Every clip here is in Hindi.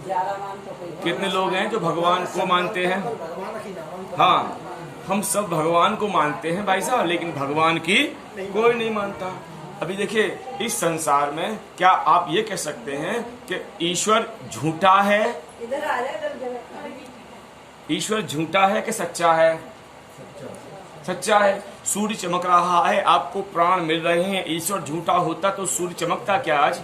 कितने लोग हैं जो भगवान को मानते हैं? हाँ, हम सब भगवान को मानते हैं भाई साहब, लेकिन भगवान की कोई नहीं मानता। अभी देखिए, इस संसार में क्या आप ये कह सकते हैं कि ईश्वर झूठा है? ईश्वर झूठा है कि सच्चा है? सच्चा है। सूर्य चमक रहा है, आपको प्राण मिल रहे हैं। ईश्वर झूठा होता तो सूर्य चमकता क्या? आज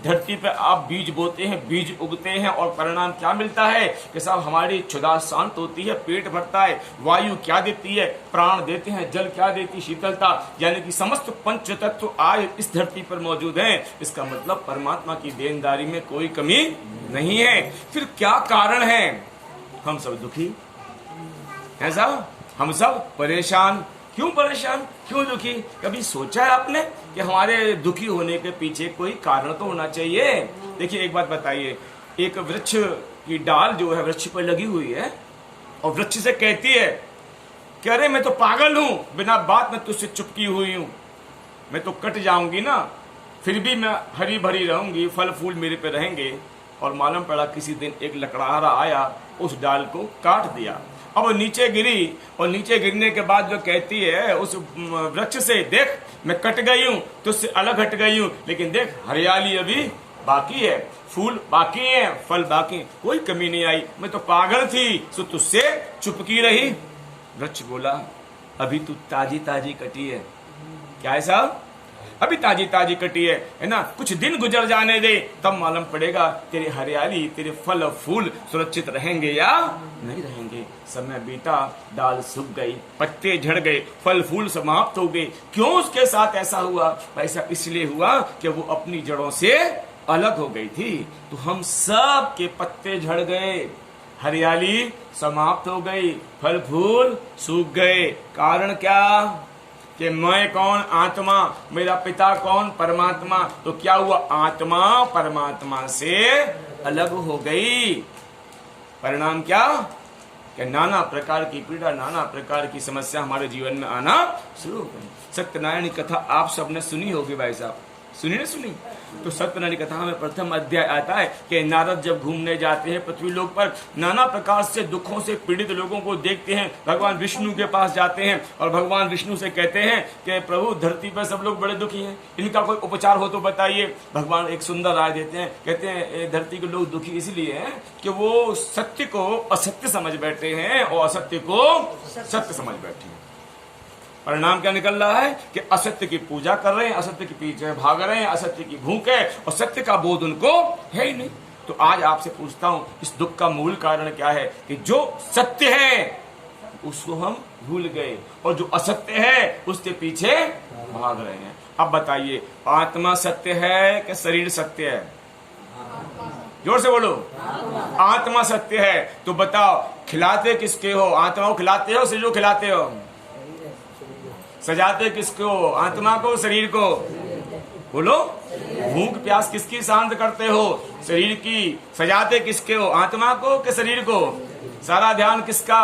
धरती पे आप बीज बोते हैं, बीज उगते हैं और परिणाम क्या मिलता है कि साहब हमारी क्षुधा शांत होती है, पेट भरता है। वायु क्या देती है? प्राण देते हैं। जल क्या देती? शीतलता। यानी कि समस्त पंच तत्व आज इस धरती पर मौजूद हैं। इसका मतलब परमात्मा की देनदारी में कोई कमी नहीं है। फिर क्या कारण है? हम सब दुखी हैं साहब, हम सब परेशान। क्यों परेशान, क्यों दुखी? कभी सोचा है आपने कि हमारे दुखी होने के पीछे कोई कारण तो होना चाहिए? देखिए, एक बात बताइए, एक वृक्ष की डाल जो है वृक्ष पर लगी हुई है और वृक्ष से कहती है कि अरे मैं तो पागल हूं, बिना बात में तुझसे चुपकी हुई हूं, मैं तो कट जाऊंगी ना, फिर भी मैं हरी भरी रहूंगी, फल फूल मेरे पे रहेंगे। और मालूम पड़ा किसी दिन एक लकड़हारा आया, उस डाल को काट दिया। अब नीचे गिरी और नीचे गिरने के बाद जो कहती है उस वृक्ष से, देख मैं कट गई हूं, तुझसे अलग हट गई हूं, लेकिन देख हरियाली अभी बाकी है, फूल बाकी है, फल बाकी, कोई कमी नहीं आई। मैं तो पागल थी, सो तुझसे चुपकी रही। वृक्ष बोला, अभी तू ताजी ताजी कटी है। क्या है साहब? अभी ताजी ताजी कटी है ना, कुछ दिन गुजर जाने दे, तब मालूम पड़ेगा तेरी हरियाली, तेरे फल और फूल सुरक्षित रहेंगे या नहीं रहेंगे। समय बीता, डाल सूख गई, पत्ते झड़ गए, फल फूल समाप्त हो गए। क्यों उसके साथ ऐसा हुआ? ऐसा इसलिए हुआ कि वो अपनी जड़ों से अलग हो गई थी। तो हम सब के पत्ते झड़ गए, हरियाली समाप्त हो गई, फल फूल सूख गए। कारण क्या? कि मैं कौन? आत्मा। मेरा पिता कौन? परमात्मा। तो क्या हुआ? आत्मा परमात्मा से अलग हो गई। परिणाम क्या? कि नाना प्रकार की पीड़ा, नाना प्रकार की समस्या हमारे जीवन में आना शुरू हो गई। सत्यनारायण की कथा आप सबने सुनी होगी भाई साहब, सुनी ना सुनी? तो सत्यनारायण कथा में प्रथम अध्याय आता है कि नारद जब घूमने जाते हैं पृथ्वी लोक पर, नाना प्रकार से दुखों से पीड़ित लोगों को देखते हैं, भगवान विष्णु के पास जाते हैं और भगवान विष्णु से कहते हैं कि प्रभु धरती पर सब लोग बड़े दुखी हैं, इनका कोई उपचार हो तो बताइए। भगवान एक सुंदर राय देते हैं, कहते हैं धरती के लोग दुखी इसलिए हैं कि वो सत्य को असत्य समझ बैठे हैं और असत्य को सत्य समझ बैठे हैं। परिणाम क्या निकल रहा है कि असत्य की पूजा कर रहे हैं, असत्य के पीछे भाग रहे हैं, असत्य की भूख है और सत्य का बोध उनको है ही नहीं। तो आज आपसे पूछता हूं, इस दुख का मूल कारण क्या है? कि जो सत्य है उसको हम भूल गए और जो असत्य है उसके पीछे भाग रहे हैं। अब बताइए, आत्मा सत्य है कि शरीर सत्य है? जोर से बोलो। आत्मा सत्य है। तो बताओ, खिलाते किसके हो? आत्मा को खिलाते हो, शरीर को खिलाते हो? सजाते किसको? आत्मा को, शरीर को? बोलो। भूख प्यास किसकी शांत करते हो? शरीर की। सजाते किसके हो? आत्मा को कि शरीर को? सारा ध्यान किसका?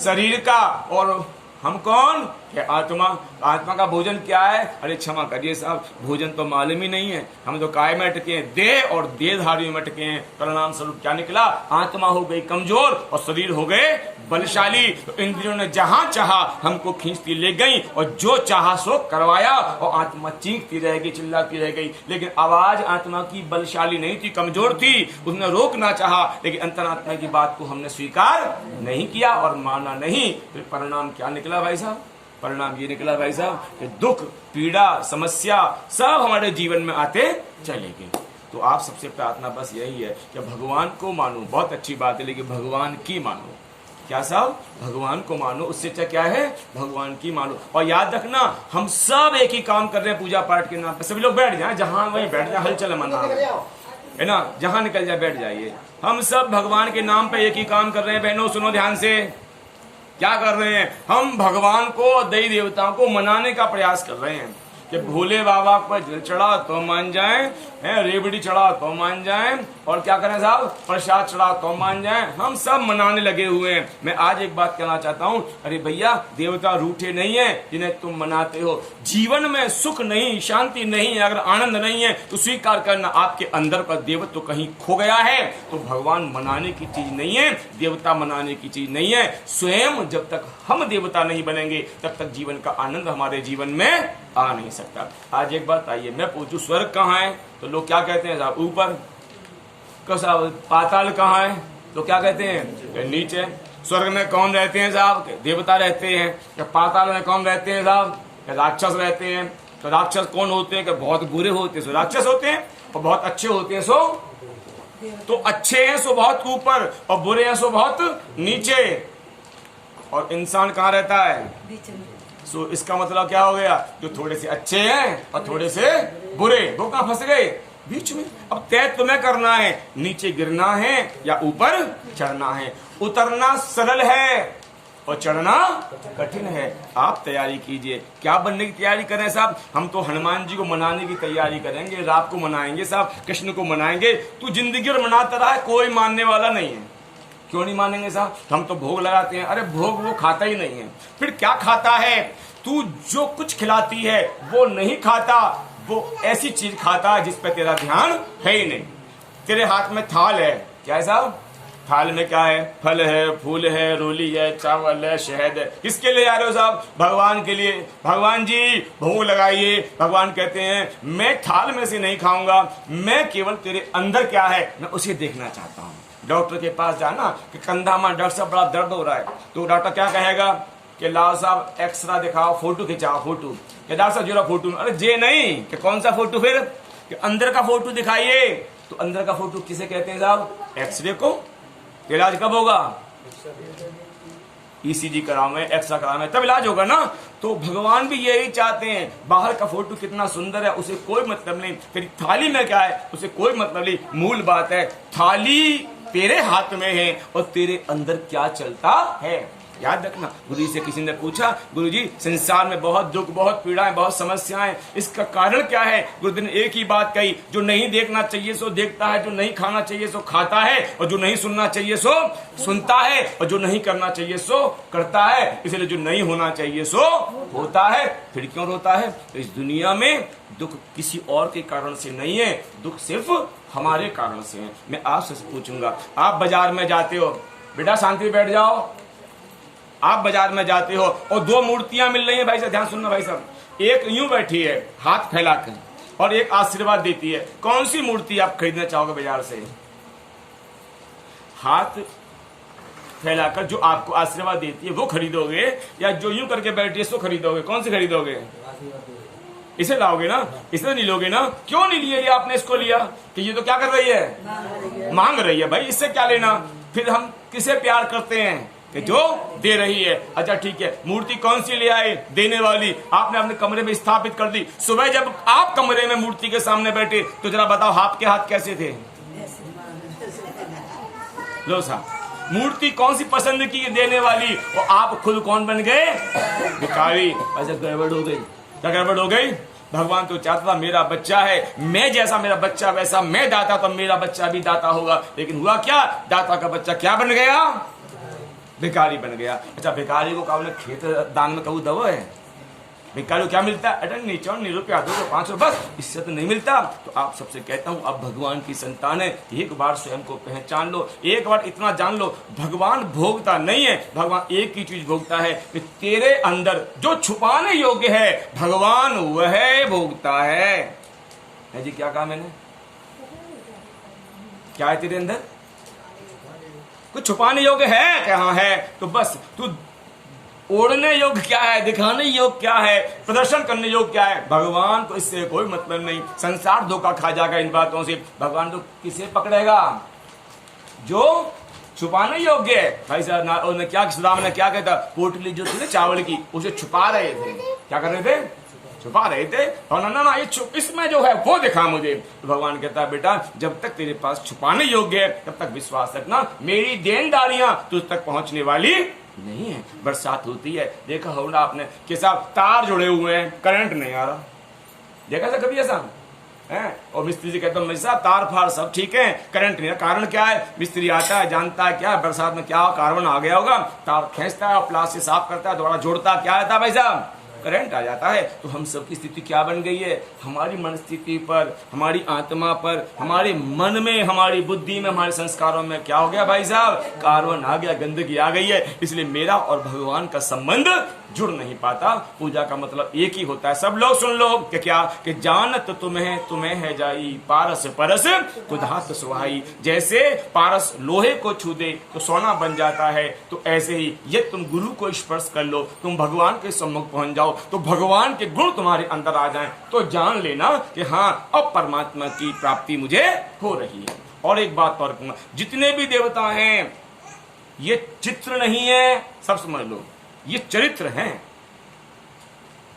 शरीर का। और हम कौन? कि आत्मा। आत्मा का भोजन क्या है? अरे क्षमा करिए साहब, भोजन तो मालूम ही नहीं है, हम तो काय में अटके हैं, देह और देहधारी में अटके हैं। परिणाम स्वरूप क्या निकला? आत्मा हो गई कमजोर और शरीर हो गए बलशाली। तो इंद्रियों ने जहां चाहा हमको खींचती ले गई और जो चाहा सो करवाया और आत्मा चीखती रह गई, चिल्लाती रह गई। लेकिन आवाज आत्मा की बलशाली नहीं थी, कमजोर थी। उसने रोकना चाहा, लेकिन अंतरात्मा की बात को हमने स्वीकार नहीं किया और माना नहीं। फिर परिणाम क्या निकला भाई साहब? परिणाम ये निकला भाई साहब कि दुख, पीड़ा, समस्या सब हमारे जीवन में आते चले गए। तो आप सबसे प्रार्थना बस यही है कि भगवान को मानो, बहुत अच्छी बात है, लेकिन भगवान की मानो। क्या साहब? भगवान को मानो, उससे अच्छा क्या है? भगवान की मानो। और याद रखना, हम सब एक ही काम कर रहे हैं पूजा पाठ के नाम पर। सभी लोग बैठ जाए, जहां वहीं बैठ जाए, हलचल मना है ना, जहां निकल जाए बैठ जाइए। हम सब भगवान के नाम पे एक ही काम कर रहे हैं। बहनों सुनो ध्यान से, क्या कर रहे हैं? हम भगवान को, देवी देवताओं को मनाने का प्रयास कर रहे हैं। कि भोले बाबा पर जल चढ़ा तो मान जाए, रेवड़ी चढ़ा तो मान जाए, और क्या करें साहब, प्रसाद चढ़ा तो मान जाए। हम सब मनाने लगे हुए हैं। मैं आज एक बात कहना चाहता हूं, अरे भैया देवता रूठे नहीं है जिन्हें तुम मनाते हो। जीवन में सुख नहीं, शांति नहीं, अगर आनंद नहीं है तो स्वीकार करना आपके अंदर का देवत्व तो कहीं खो गया है। तो भगवान मनाने की चीज नहीं है, देवता मनाने की चीज नहीं है। स्वयं जब तक हम देवता नहीं बनेंगे तब तक जीवन का आनंद हमारे जीवन में आ नहीं सकता। आज एक बात आइए, मैं पूछूं स्वर्ग कहाँ है तो लोग क्या कहते हैं साहब, ऊपर। साहब पाताल कहाँ है तो क्या कहते हैं, नीचे। स्वर्ग में कौन रहते हैं साहब, देवता रहते हैं। क्या पाताल में कौन रहते हैं साहब, राक्षस रहते हैं। तो राक्षस कौन होते हैं, कि बहुत बुरे होते हैं सो राक्षस होते हैं, और बहुत अच्छे होते हैं सो, तो अच्छे हैं सो बहुत ऊपर, और बुरे हैं सो बहुत नीचे। और इंसान कहाँ रहता है, सो इसका मतलब क्या हो गया, जो थोड़े से अच्छे हैं और थोड़े से बुरे, वो कहाँ फंस गए, बीच में। अब तय तुम्हें करना है, नीचे गिरना है या ऊपर चढ़ना है। उतरना सरल है और चढ़ना कठिन है। आप तैयारी कीजिए, क्या बनने की तैयारी करें साहब, हम तो हनुमान जी को मनाने की तैयारी करेंगे, राम को मनाएंगे साहब, कृष्ण को मनाएंगे। तू जिंदगी और मनाता रहा है, कोई मानने वाला नहीं है। क्यों नहीं मानेंगे साहब, हम तो भोग लगाते हैं। अरे भोग वो खाता ही नहीं है, फिर क्या खाता है, तू जो कुछ खिलाती है वो नहीं खाता, वो ऐसी चीज खाता है जिस पे तेरा ध्यान है ही नहीं। तेरे हाथ में थाल है, क्या है साहब, थाल में क्या है, फल है, फूल है, रोली है, चावल है, शहद है। किसके लिए जा रहे हो साहब, भगवान के लिए। भगवान जी भोग लगाइए। भगवान कहते हैं मैं थाल में से नहीं खाऊंगा, मैं केवल तेरे अंदर क्या है मैं उसे देखना चाहता हूँ। डॉक्टर के पास जाना कि कंधा में डॉक्टर साहब बड़ा दर्द हो रहा है, तो डॉक्टर क्या कहेगा कि लाओ साहब एक्सरा दिखाओ, फोटो खिंचाओ, फोटो। डॉक्टर साहब जरा फोटो, अरे जे नहीं कि कौन सा फोटो, फिर कि अंदर का फोटो दिखाइए। तो अंदर का फोटो किसे कहते हैं साहब, एक्सरे को। इलाज कब होगा, ईसीजी करावे, एक्सरा करावे, तब इलाज होगा ना। तो भगवान भी यही चाहते हैं, बाहर का फोटो कितना सुंदर है उसे कोई मतलब नहीं, तेरी थाली में क्या है उसे कोई मतलब नहीं। मूल बात है थाली तेरे हाथ में है और तेरे अंदर क्या चलता है। याद रखना, गुरु जी से किसी ने पूछा, गुरु जी संसार में बहुत दुख, बहुत पीड़ाएं, बहुत समस्याएं, इसका कारण क्या है। गुरु जी ने एक ही बात कही, जो नहीं देखना चाहिए सो देखता है, जो नहीं खाना चाहिए सो खाता है, और जो नहीं सुनना चाहिए सो सुनता है, और जो नहीं करना चाहिए सो करता है। इसलिए जो नहीं होना चाहिए सो होता है। फिर क्यों रोता है, तो इस दुनिया में दुख किसी और के कारण से नहीं है, दुख सिर्फ हमारे कारण से है। मैं आपसे पूछूंगा, आप बाजार में जाते हो, बेटा शांति बैठ जाओ, आप बाजार में जाते हो और दो मूर्तियां मिल रही हैं, भाई साहब ध्यान सुनना भाई साहब, एक यूं बैठी है हाथ फैलाकर और एक आशीर्वाद देती है, कौन सी मूर्ति आप खरीदना चाहोगे बाजार से। हाथ फैलाकर जो आपको आशीर्वाद देती है वो खरीदोगे, या जो यूं करके बैठी है सो खरीदोगे, कौन सी खरीदोगे, इसे लाओगे ना, इसे नहीं लोगे ना। क्यों नहीं लिए आपने इसको लिया, कि ये तो क्या कर रही है, मांग रही है, भाई इससे क्या लेना। फिर हम किसे प्यार करते हैं, कि जो दे रही है। अच्छा ठीक है, मूर्ति कौन सी ले आए, देने वाली, आपने अपने कमरे में स्थापित कर दी। सुबह जब आप कमरे में मूर्ति के सामने बैठे तो जरा बताओ आपके हाथ कैसे थे, लो साहब, मूर्ति कौन सी पसंद की देने वाली, और आप खुद कौन बन गए, भिखारी। ऐसे गड़बड़ हो गई, क्या गड़बड़ हो गई। भगवान तो चाहता था मेरा बच्चा है, मैं जैसा मेरा बच्चा वैसा मैं दाता, तो मेरा बच्चा भी दाता होगा। लेकिन हुआ क्या, दाता का बच्चा क्या बन गया, भिखारी बन गया। अच्छा भिखारी को काबले खेत दान में कहूँ दवा है, भिखारी को क्या मिलता है, अटन नीचे ₹2 2 5 बस, इससे तो नहीं मिलता। तो आप सबसे कहता हूँ, आप भगवान की संतान है, एक बार स्वयं को पहचान लो, एक बार इतना जान लो, भगवान भोगता नहीं है, भगवान एक ही चीज भोगता है कि तेरे अंदर जो छुपाने योग्य है भगवान वह भोगता है जी। क्या कहा मैंने, क्या है तेरे अंदर, कुछ छुपाने योग्य है क्या, हाँ है, तो बस तू ओढ़ने योग्य क्या है, दिखाने योग्य क्या है, प्रदर्शन करने योग्य क्या है, भगवान को इससे कोई मतलब नहीं। संसार धोखा खा जाएगा इन बातों से, भगवान तो किसे पकड़ेगा, जो छुपाने योग्य है। भाई साहब क्या सुदाम ने क्या कहता, पोटली जो थी ना चावल की उसे छुपा रहे थे, क्या कर रहे थे, छुपा रहे थे, और ना ये इसमें जो है वो दिखा मुझे। तो भगवान कहता है बेटा जब तक तेरे पास छुपाने योग्य है तब तक विश्वास रखना, मेरी देनदारियां तुझ तक पहुंचने वाली नहीं है। बरसात होती है, देखा होगा आपने कि साहब तार जुड़े हुए हैं, करंट नहीं आ रहा, देखा था कभी ऐसा है? और मिस्त्री जी कहते हैं मिस्त्री साहब तार फार सब ठीक है, करंट नहीं है। कारण क्या है? मिस्त्री आता है, जानता है क्या बरसात में क्या कार्बन आ गया होगा, तार खींचता है और प्लास्टिक साफ करता है, दोबारा जोड़ता, क्या आता है भाई साहब? करंट आ जाता है। तो हम सब की स्थिति क्या बन गई है? हमारी मन स्थिति पर, हमारी आत्मा पर, हमारे मन में, हमारी बुद्धि में, हमारे संस्कारों में क्या हो गया भाई साहब? कार्बन आ गया, गंदगी आ गई है। इसलिए मेरा और भगवान का संबंध जुड़ नहीं पाता। पूजा का मतलब एक ही होता है। सब लोग सुन लो कि क्या कि जानत तुम्हें है जाई, पारस परस कुधात सुहाई। जैसे पारस लोहे को छू दे तो सोना बन जाता है, तो ऐसे ही ये तुम गुरु को स्पर्श कर लो, तुम भगवान के सम्मुख पहुंच जाओ, तो भगवान के गुण तुम्हारे अंदर आ जाएं, तो जान लेना कि हाँ अब परमात्मा की प्राप्ति मुझे हो रही है। और एक बात और कहूंगा, जितने भी देवता हैं ये चित्र नहीं है, सब समझ लो, ये चरित्र हैं।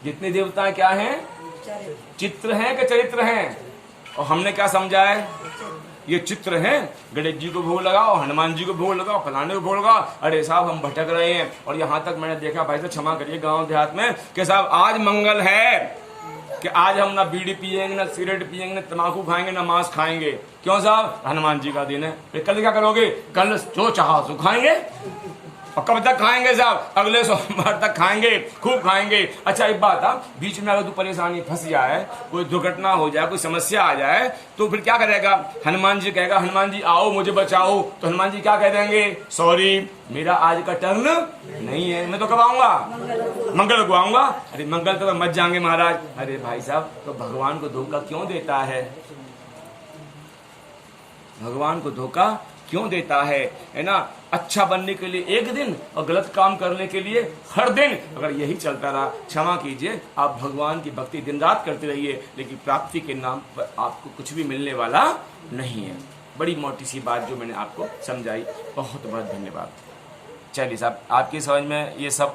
जितने देवता क्या हैं? चित्र हैं कि चरित्र हैं? और हमने क्या समझा है? ये चित्र हैं। गणेश जी को भोग लगाओ, हनुमान जी को भोग लगाओ, फलाने को भोग लगाओ। अरे साहब हम भटक रहे हैं। और यहाँ तक मैंने देखा, भाई साहब क्षमा करिए, गांव देहात में कि साहब आज मंगल है कि आज हम ना बीड़ी पियेंगे, ना सिगरेट पियेंगे, ना तम्बाकू खाएंगे, ना मांस खाएंगे। क्यों साहब? हनुमान जी का दिन है। फिर कल क्या करोगे? कल जो चाहा सो खाएंगे। और कब तक खाएंगे साहब? अगले सोमवार तक खाएंगे, खूब खाएंगे। अच्छा एक बात है, बीच में अगर तू परेशानी फंस जाए, कोई दुर्घटना हो जाए, कोई समस्या आ जाए, तो फिर क्या करेगा? हनुमान जी कहेगा हनुमान जी आओ मुझे बचाओ। तो हनुमान जी क्या कह देंगे? सॉरी मेरा आज का टर्न नहीं है, मैं तो कब आऊंगा? मंगल को आऊंगा। अरे मंगल तो मत जाएंगे महाराज। अरे भाई साहब तो भगवान को धोखा क्यों देता है? भगवान को धोखा क्यों देता है ना? अच्छा बनने के लिए एक दिन और गलत काम करने के लिए हर दिन। अगर यही चलता रहा, क्षमा कीजिए, आप भगवान की भक्ति दिन रात करते रहिए, लेकिन प्राप्ति के नाम पर आपको कुछ भी मिलने वाला नहीं है। बड़ी मोटी सी बात जो मैंने आपको समझाई, बहुत बहुत धन्यवाद। चलिए साहब, आपकी समझ में ये सब